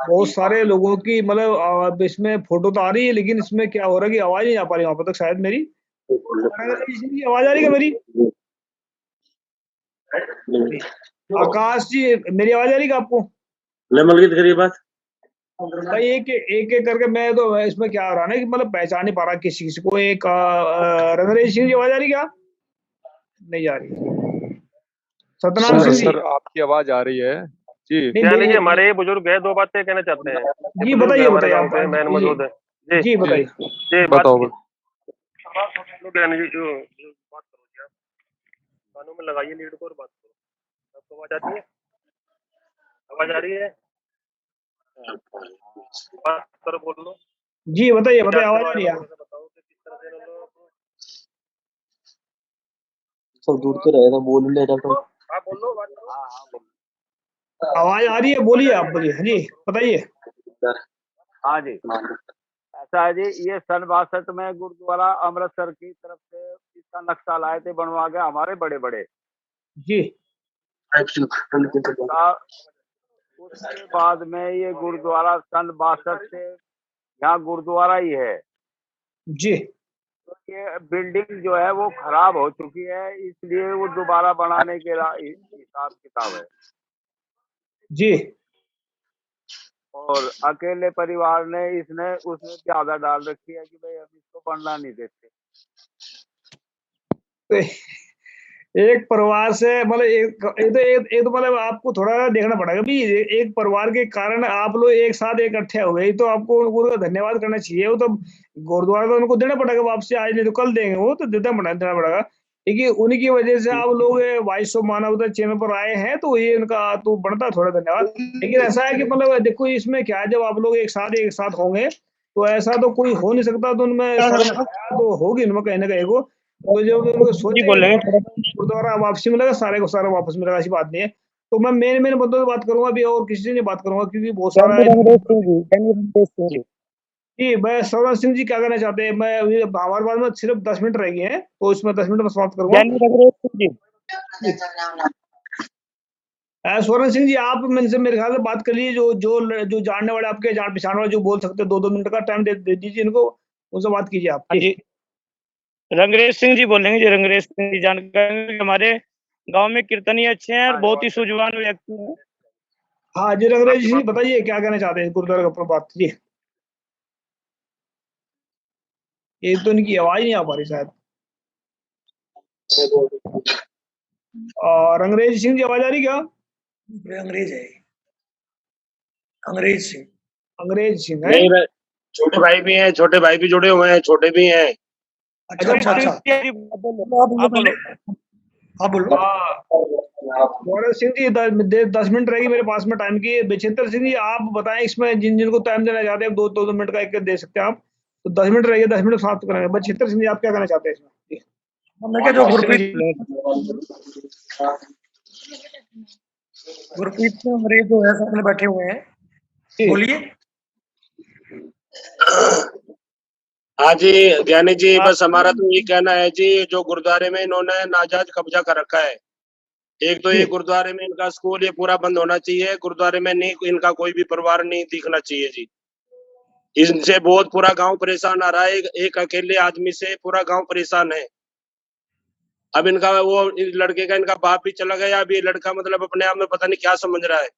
बहुत सारे लोगों की मतलब इसमें फोटो तो आ रही है, लेकिन इसमें क्या हो रहा है कि आवाज नहीं आ पा रही वहां पर तक शायद मेरी। रंगरेज सिंह जी आवाज आ रही है मेरी? आकाश जी मेरी आवाज आ रही है आपको? करिए बात। भाई एक करके मैं तो इसमें क्या हो रहा है ना कि मतलब पहचान नहीं पा रहा किसी किसी को। एक रंगरेज सिंह जी आवाज आ रही क्या? नहीं आ रही। सतनाम सिंह जी सर आपकी आवाज आ रही है जी। क्या नहीं, हमारे बुजुर्ग है, 2 बातें कहना चाहते हैं। जी बताइए हमारे बताइए गांव आप। के मैन मौजूद है जी। जी बताइए। जी बताओ। जो बात करो जी आप, कानों में लगाइए लीड को और बात करो। आपको आवाज आती है? आवाज आ रही है? बात करो, बोल लो। जी बताइए बताइए, आवाज आ रही है? बताओ कि किस तरह से लोग सब दूर तो रहेगा, बोल नहीं रहा था। आप बोल लो, बात करो। आवाज आ रही है, बोलिए आप, बोलिए। हाँ जी बताइए। हाँ जी, ऐसा है जी, ये सन 62 में गुरुद्वारा अमृतसर की तरफ से इसका नक्शा लाए थे बनवा के हमारे बड़े बड़े जी उसके बाद में ये गुरुद्वारा सन 62 से यहाँ गुरुद्वारा ही है जी तो ये बिल्डिंग जो है वो खराब हो चुकी है, इसलिए वो दोबारा बनाने के हिसाब किताब है। जी और अकेले परिवार ने उसमें ज्यादा डाल रखी है कि भाई हम इसको बनना नहीं देते। तो एक परिवार से मतलब एक तो मतलब आपको थोड़ा देखना पड़ेगा भी। एक परिवार के कारण आप लोग एक साथ इकट्ठे हो गए, तो आपको उनको धन्यवाद करना चाहिए। वो तो गुरुद्वारा तो उनको देना पड़ेगा वापसी, आज नहीं तो कल देंगे, वो तो देना पड़ेगा। देखिए उन्हीं की वजह से आप लोग वॉइस ऑफ मानवता चैनल पर आए हैं, तो ये उनका तो बनता थोड़ा धन्यवाद। लेकिन ऐसा है कि मतलब देखो इसमें क्या है, जब आप लोग एक साथ होंगे तो ऐसा तो कोई हो नहीं सकता, तो उनमें तो होगी उनमें कहीं ना कहीं को। तो जब उनको सोचे गुरुद्वारा वापसी मिलेगा, सारे को सारा वापस मिलेगा, ऐसी बात नहीं है। तो मैं मेन बंदों से बात करूंगा अभी, और किसी से नहीं बात करूंगा क्योंकि बहुत सारा है। जी मैं सौरभ सिंह जी क्या कहना चाहते हैं? मैं हमारे पास में सिर्फ 10 मिनट रह गए हैं, तो इसमें 10 मिनट में समाप्त करूंगा। स्वर्ण सिंह जी आप मेरे ख्याल से बात कर लीजिए, जो जानने वाले आपके जान पहचान वाले जो बोल सकते हैं, 2-2 मिनट का टाइम दे दीजिए इनको, उनसे बात कीजिए आप। रंगरेज सिंह जी बोलेंगे जी। रंगरेज सिंह जी जानकर हमारे गांव में कीर्तनीय अच्छे हैं और बहुत ही सूझवान व्यक्ति हैं। हाँ जी रंगरेज जी बताइए क्या कहना चाहते हैं गुरुद्वारा के ऊपर बात जी। ये तो इनकी आवाज नहीं आ पा रही शायद। रंगरेज सिंह जी आवाज आ रही क्या? अंग्रेज है, अंग्रेज सिंह। अंग्रेज सिंह है? नहीं, छोटे भाई भी हैं, छोटे भाई भी जुड़े हुए हैं, छोटे भी हैं। अच्छा अच्छा अच्छा। आप बोलो। गौरव सिंह जी 10 मिनट रहेगी मेरे पास में टाइम की। बचिंदर सिंह जी आप बताएं इसमें जिन जिनको टाइम देना चाहते हैं 2 मिनट का एक दे सकते हैं आप। तो 10 मिनट रहेगी, 10 मिनट समाप्त करेंगे। बचिंदर सिंह जी आप क्या कहना चाहते हैं इसमें? मैं क्या जो गुरप्रीत सिंह अंग्रेज जो है सामने बैठे हुए हैं, बोलिए। हाँ जी ज्ञानी जी, बस हमारा तो ये कहना है जी, जो गुरुद्वारे में इन्होंने नाजायज कब्जा कर रखा है, एक तो ये गुरुद्वारे में इनका स्कूल ये पूरा बंद होना चाहिए। गुरुद्वारे में नहीं इनका कोई भी परिवार नहीं दिखना चाहिए जी। इनसे बहुत पूरा गांव परेशान आ रहा है, एक अकेले आदमी से पूरा गांव परेशान है। अब इनका वो इस लड़के का इनका बाप भी चला गया, अब ये लड़का मतलब अपने आप में पता नहीं क्या समझ रहा है।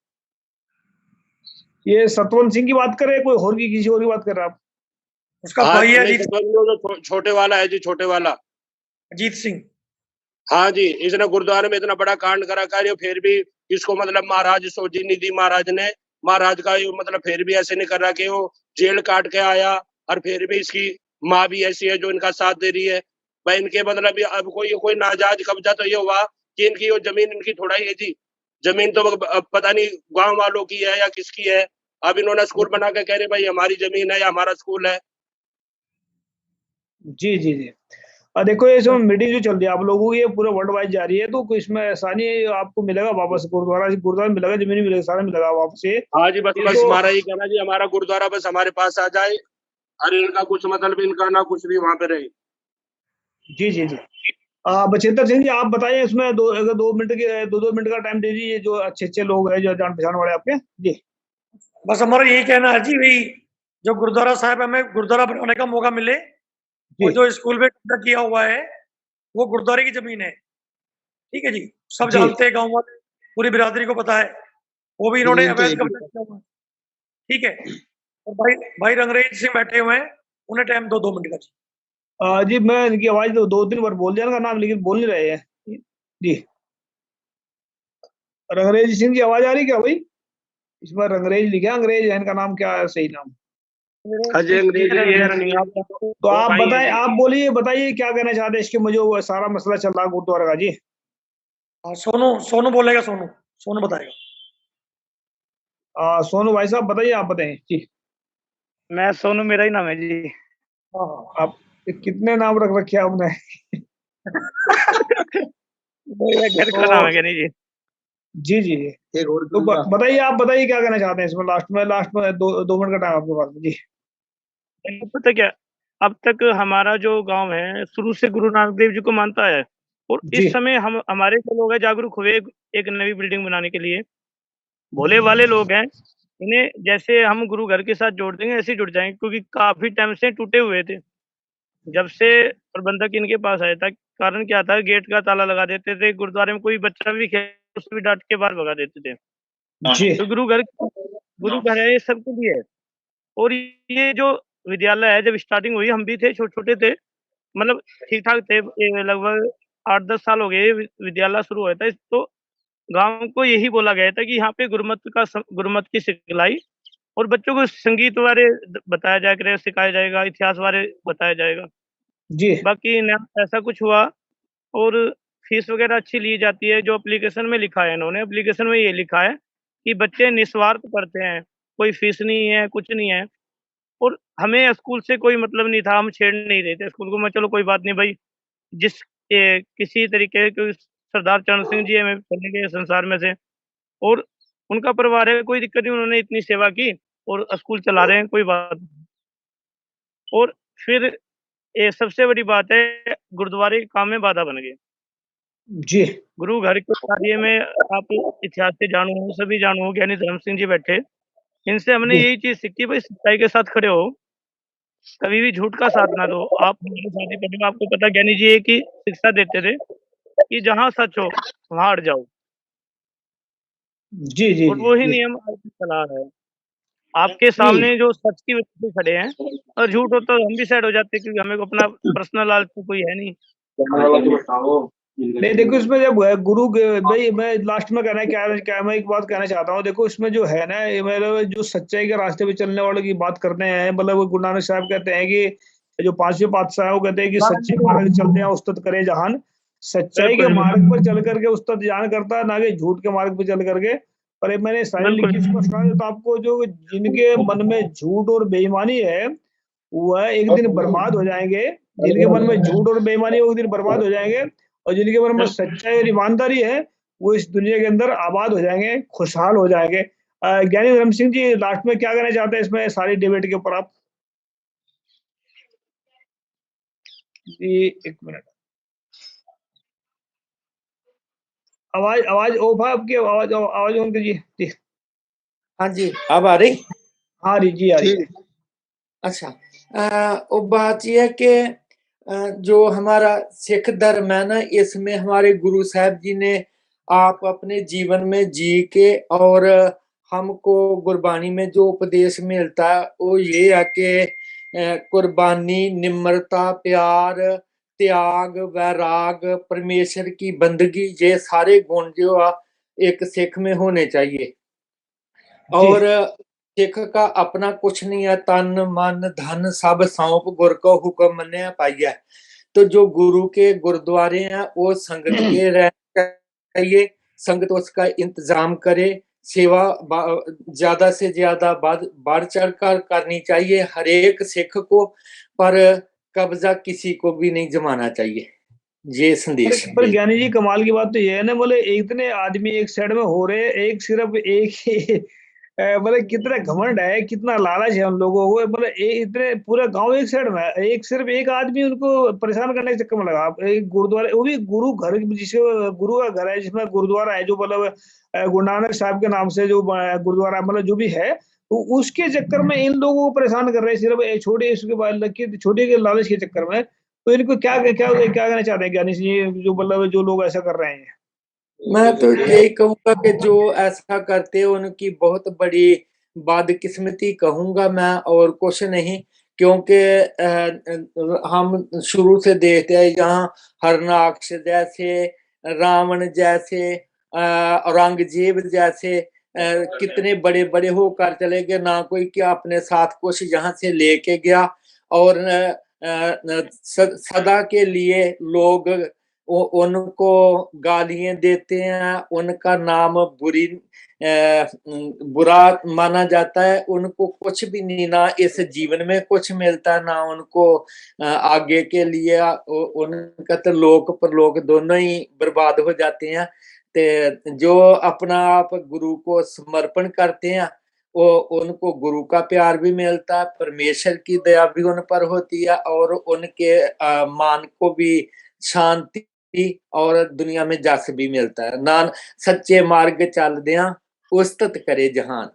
ये सतवंत सिंह की बात कर रहे हैं, कोई और की किसी और की बात कर रहे हैं आप? उसका भाई है जी, जो छोटे वाला है जी, छोटे वाला अजीत सिंह। हाँ जी, इसने गुरुद्वारे में इतना बड़ा कांड करा कर, फिर भी इसको मतलब महाराज सोजी निधि महाराज ने महाराज का मतलब फिर भी ऐसे नहीं कर रहा कि वो जेल काट के आया, और फिर भी इसकी माँ भी ऐसी है जो इनका साथ दे रही है। भाई इनके मतलब अब कोई नाजायज कब्जा तो ये हुआ कि इनकी वो जमीन इनकी थोड़ा ही है जी। जमीन तो अब पता नहीं गांव वालों की है या किसकी है। अब इन्होंने स्कूल बना के कह रहे भाई हमारी जमीन है या हमारा स्कूल है। जी जी जी। देखो ये सब मीटिंग जो चल रही है आप लोगों की, ये पूरे वर्ल्ड वाइड जा रही है, तो इसमें ऐसा नहीं आपको मिलेगा वापस, गुरुद्वारा मिलेगा, जमीन मिलेगा, सारा मिलेगा वापस से। हाँ जी, बस हमारा ही कहना जी, हमारा गुरुद्वारा बस हमारे पास आ जाए, अरे इनका कुछ मतलब इनका ना कुछ भी वहां पे रहे। जी जी जी। बचिंदर सिंह जी आप बताइए इसमें 2 मिनट का टाइम दे दीजिए, जो अच्छे लोग हैं जो जान पहचान वाले आपके जी। बस हमारा यही कहना है जी, भाई जो गुरुद्वारा साहब हमें गुरुद्वारा बनाने का मौका मिले, और जो स्कूल में कब्जा किया हुआ है वो गुरुद्वारे की जमीन है, ठीक है जी। सब जानते हैं, गांव वाले पूरी बिरादरी को पता है, वो भी इन्होंने अवैध कब्जा किया हुआ है, ठीक है। और भाई रंगरेज सिंह बैठे हुए हैं, उन्हें टाइम 2 मिनट का जी। जी मैं इनकी आवाज 2-3 बार बोल दिया इनका नाम, लेकिन बोल नहीं रहे हैं जी। रंगरेज सिंह की आवाज आ रही क्या भाई? इसमें रंगरेज लिखा, अंग्रेज है इनका नाम, क्या है सही नाम? तो आप बताएं, आप बोलिए, बताइए क्या कहना चाहते हैं इसके, मुझे वो सारा मसला चल रहा है गुरुद्वारा का जी। सोनू बोलेगा, सोनू बताएगा। सोनू भाई साहब बताइए, आप बताएं जी। मैं सोनू, मेरा ही नाम है जी। आप कितने नाम रख रखे आपने? घर का नाम है क्या? नहीं जी जी जी जी। तो बताइए, आप बताइए क्या कहना चाहते हैं इसमें, लास्ट में 2 मिनट का टाइम आपके पास में जी। पता क्या, अब तक हमारा जो गांव है शुरू से गुरु नानक देव जी को मानता है, और इस समय हम हमारे जो लोग हैं जागरूक हुए एक नई बिल्डिंग बनाने के लिए। भोले वाले लोग हैं, इन्हें जैसे हम गुरु घर के साथ जोड़ देंगे ऐसे जुड़ जाएंगे, क्योंकि काफी टाइम से टूटे हुए थे। जब से प्रबंधक इनके पास आया था, कारण क्या था, गेट का ताला लगा देते थे, गुरुद्वारे में कोई बच्चा भी खेले उसको भी डांट के बाहर भगा देते थे। तो गुरु घर है, ये सबके लिए है। और ये जो विद्यालय है, जब स्टार्टिंग हुई हम भी थे, छोटे से थे, मतलब ठीक ठाक थे, लगभग 8-10 साल हो गए विद्यालय शुरू हुआ था। तो गांव को यही बोला गया था कि यहाँ पे गुरुमत की सिखलाई, और बच्चों को संगीत बारे बताया जाएगा, सिखाया जाएगा, इतिहास बारे बताया जाएगा जी। बाकी ऐसा कुछ हुआ। और फीस वगैरह अच्छी ली जाती है, जो एप्लीकेशन में लिखा है, इन्होंने एप्लीकेशन में ये लिखा है कि बच्चे निस्वार्थ पढ़ते हैं, कोई फीस नहीं है, कुछ नहीं है। और हमें स्कूल से कोई मतलब नहीं था, हम छेड़ नहीं रहे थे स्कूल को। मैं चलो कोई बात नहीं भाई, किसी तरीके के सरदार चरण सिंह जी हमें चले गए संसार में से, और उनका परिवार है, कोई दिक्कत नहीं, उन्होंने इतनी सेवा की और स्कूल चला रहे हैं, कोई बात नहीं। और फिर ये सबसे बड़ी बात है, गुरुद्वारे के काम में बाधा बन गए जी। गुरु घर के कार्य में। आप इतिहास से जाणु हो, सभी जाणु हो, ज्ञानी धर्म सिंह जी बैठे, इनसे हमने यही चीज सीखी, भाई सच्चाई के साथ खड़े हो। कभी भी झूठ का साथ ना दो। आप हमारे साथ ही पढ़े, आपको पता ज्ञानी जी एक ही शिक्षा देते थे कि जहाँ सच हो वहाँ अड़ जाओ, जी जी और जी वही जी नियम आज भी चला है। आपके जी सामने जो सच की वजह से खड़े हैं, और झूठ होता तो हम भी साइड हो जाते, क्योंकि हमें को अपना पर्सनल लालच तो कोई है नहीं। नहीं, देखो इसमें जब भाई मैं लास्ट में कहना क्या क्या मैं एक बात कहना चाहता हूँ। देखो इसमें जो है ना, ये मतलब जो सच्चाई के रास्ते पे चलने वालों की बात करते हैं, मतलब वो गुरु नानक साहब कहते हैं कि जो पांचवें पातशाह है वो कहते हैं कि सच्चे मार्ग चलते हैं उस्तत करे जहान। सच्चाई के बिल्कुल जी, मार्ग पर चल करके उस्तत जान करता, ना कि झूठ के मार्ग पर चल करके। पर एक मैंने शायरी बिल्कुल। लिखी उसको सुना देता आपको। जो जिनके मन में झूठ और बेईमानी है वह एक दिन बर्बाद हो जाएंगे। जिनके मन में झूठ और बेईमानी है वो एक दिन बर्बाद हो जाएंगे, और जिनके मन में सच्चाई और ईमानदारी है वो इस दुनिया के अंदर आबाद हो जाएंगे, खुशहाल हो जाएंगे। ज्ञानी धर्म सिंह जी लास्ट में क्या कहना चाहते हैं इसमें सारी डिबेट के ऊपर आप? जी, एक मिनट, आवाज आवाज ऑफ है आपकी, आवाज आवाज ऑन कीजिए जी। हाँ जी, अब आ रही? हाँ जी, जी आ रही है। ठीक। अच्छा, वो बात ये है कि जो हमारा सिख धर्म है ना, इसमें हमारे गुरु साहब जी ने आप अपने जीवन में जी के, और हमको गुरबानी में जो उपदेश मिलता है वो ये है कि कुर्बानी, निम्रता, प्यार, त्याग, वैराग, परमेश्वर की बंदगी, ये सारे गुण जो है एक सिख में होने चाहिए। जी और सिख का अपना कुछ नहीं है, तन मन धन सब सौंप गुर को हुक्म मन्ने पाइया। तो जो गुरु के गुरुद्वारे हैं वो संगत के रहने चाहिए, संगत उसका इंतजाम करे, सेवा ज्यादा से ज्यादा बढ़ चढ़ कर करनी चाहिए हर एक सिख को, पर कब्जा किसी को भी नहीं जमाना चाहिए। ये संदेश है। पर ज्ञानी जी कमाल की बात तो ये है ना, बोले इतने आदमी एक साइड में हो रहे हैं, एक सिर्फ एक ही मतलब कितना घमंड है, कितना लालच है उन लोगों को। मतलब इतने पूरा गांव एक साइड में है, एक सिर्फ एक आदमी उनको परेशान करने के चक्कर में लगा। एक गुरुद्वारा, वो भी गुरु घर, जिसके गुरु का घर है, जिसमें गुरुद्वारा है, जो मतलब गुरु नानक साहब के नाम से जो गुरुद्वारा मतलब जो भी है, तो उसके चक्कर में इन लोगों को परेशान कर रहे हैं, सिर्फ छोटे उसके बाद छोटे के लालच के चक्कर में। तो इनको क्या क्या क्या कहना चाहते हैं ज्ञानी जी, जो मतलब जो लोग ऐसा कर रहे हैं? मैं तो यही कहूंगा कि जो ऐसा करते हैं उनकी बहुत बड़ी बदकिस्मती कहूंगा मैं, और कुछ नहीं। क्योंकि हम शुरू से देखते हैं यहाँ हरनाक्ष जैसे, रावण जैसे, औरंगजेब जैसे कितने बड़े बड़े होकर चले गए, ना कोई क्या अपने साथ कुछ यहाँ से लेके गया। और सदा के लिए लोग उनको गालियां देते हैं, उनका नाम बुरा माना जाता है। उनको कुछ भी नहीं, ना इस जीवन में कुछ मिलता है, ना उनको आगे के लिए उनका तो लोक परलोक दोनों ही बर्बाद हो जाते हैं। ते जो अपना आप गुरु को समर्पण करते हैं वो उनको गुरु का प्यार भी मिलता है, परमेश्वर की दया भी उन पर होती है, और उनके मान को भी शांति और दुनिया में जस भी मिलता है। नान सच्चे मार्ग चल दिया उस्तत करे जहान।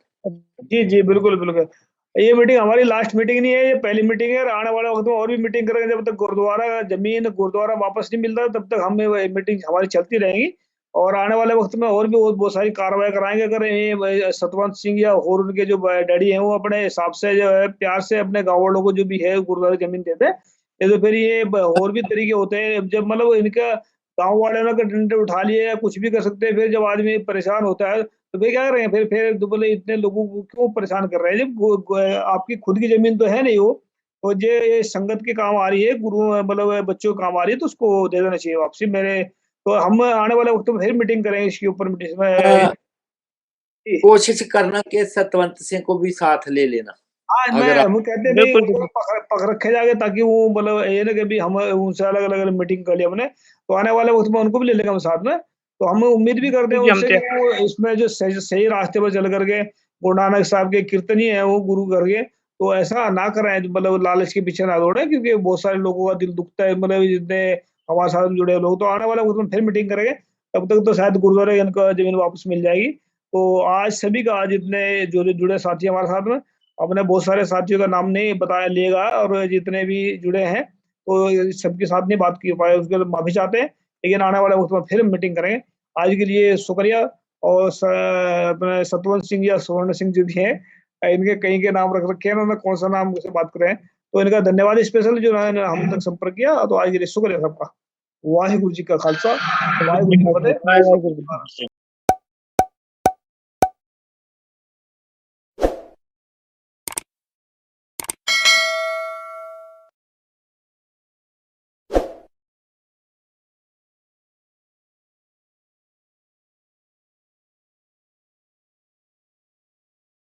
जी जी, बिल्कुल बिल्कुल। ये मीटिंग हमारी लास्ट मीटिंग नहीं है, ये पहली मीटिंग है, और आने वाले वक्त में और भी मीटिंग करेंगे। जब तक गुरुद्वारा जमीन गुरुद्वारा वापस नहीं मिलता तब तक हम मीटिंग हमारी चलती रहेंगी, और आने वाले वक्त में और भी बहुत सारी कार्रवाई कराएंगे। अगर ये सतवंत सिंह या और उनके जो डैडी हैं वो अपने हिसाब से जो है प्यार से अपने गाँव वालों को जो भी है गुरुद्वारा जमीन देते हैं, ये तो फिर ये और भी तरीके होते हैं। जब मतलब इनका गाँव वाले ने अगर डंडे उठा लिए या कुछ भी कर सकते हैं, फिर जब आदमी परेशान होता है तो वे क्या कर रहे हैं, फिर तो बोले इतने लोगों को क्यों परेशान कर रहे हैं, जब आपकी खुद की जमीन तो है नहीं वो, और ये संगत के काम आ रही है, गुरु मतलब बच्चों के काम आ रही है, तो उसको दे देना चाहिए वापसी मेरे। तो हम आने वाले वक्त में फिर मीटिंग करेंगे इसके ऊपर में। कोशिश करना कि सतवंत सिंह को भी साथ ले लेना। हाँ, अगर मैं हम कहते हैं भाई बिल्कुल उसको पकड़ रखे जाके, ताकि वो मतलब ये ना कि भी हम उनसे अलग अलग मीटिंग कर लिया हमने, तो आने वाले वक्त में उनको भी ले लेंगे हम साथ में। तो हम उम्मीद भी करते हैं जी, हम उनसे कि वो इसमें जो सही सही रास्ते पर चल करके गुरु नानक साहब के कीर्तनी है वो गुरु करके, तो ऐसा ना करें जो मतलब लालच के पीछे ना दौड़े, क्योंकि बहुत सारे लोगों का दिल दुखता है, मतलब जितने हमारे साथ जुड़े लोग। तो आने वाले वक्त में फिर मीटिंग करेंगे, तब तक तो शायद गुरुद्वारे इनको जमीन वापस मिल जाएगी। तो आज सभी का, जितने जो जुड़े साथी हमारे साथ में, अपने बहुत सारे साथियों का नाम नहीं बताया लिएगा, और जितने भी जुड़े हैं तो सबके साथ नहीं बात की पाए, उसके लिए माफी चाहते हैं, लेकिन आने वाले वक्त में फिर मीटिंग करेंगे। आज के लिए शुक्रिया। और अपने सतवंत सिंह या स्वर्ण सिंह जो भी हैं, इनके कहीं के नाम रख रखे हैं, उन्होंने कौन सा नाम से बात करें, तो इनका धन्यवाद स्पेशल जो उन्होंने हम तक संपर्क किया। तो आज के लिए शुक्रिया सबका। वाहिगुरु जी का खालसा, वाहिगुरु जी की फतेह।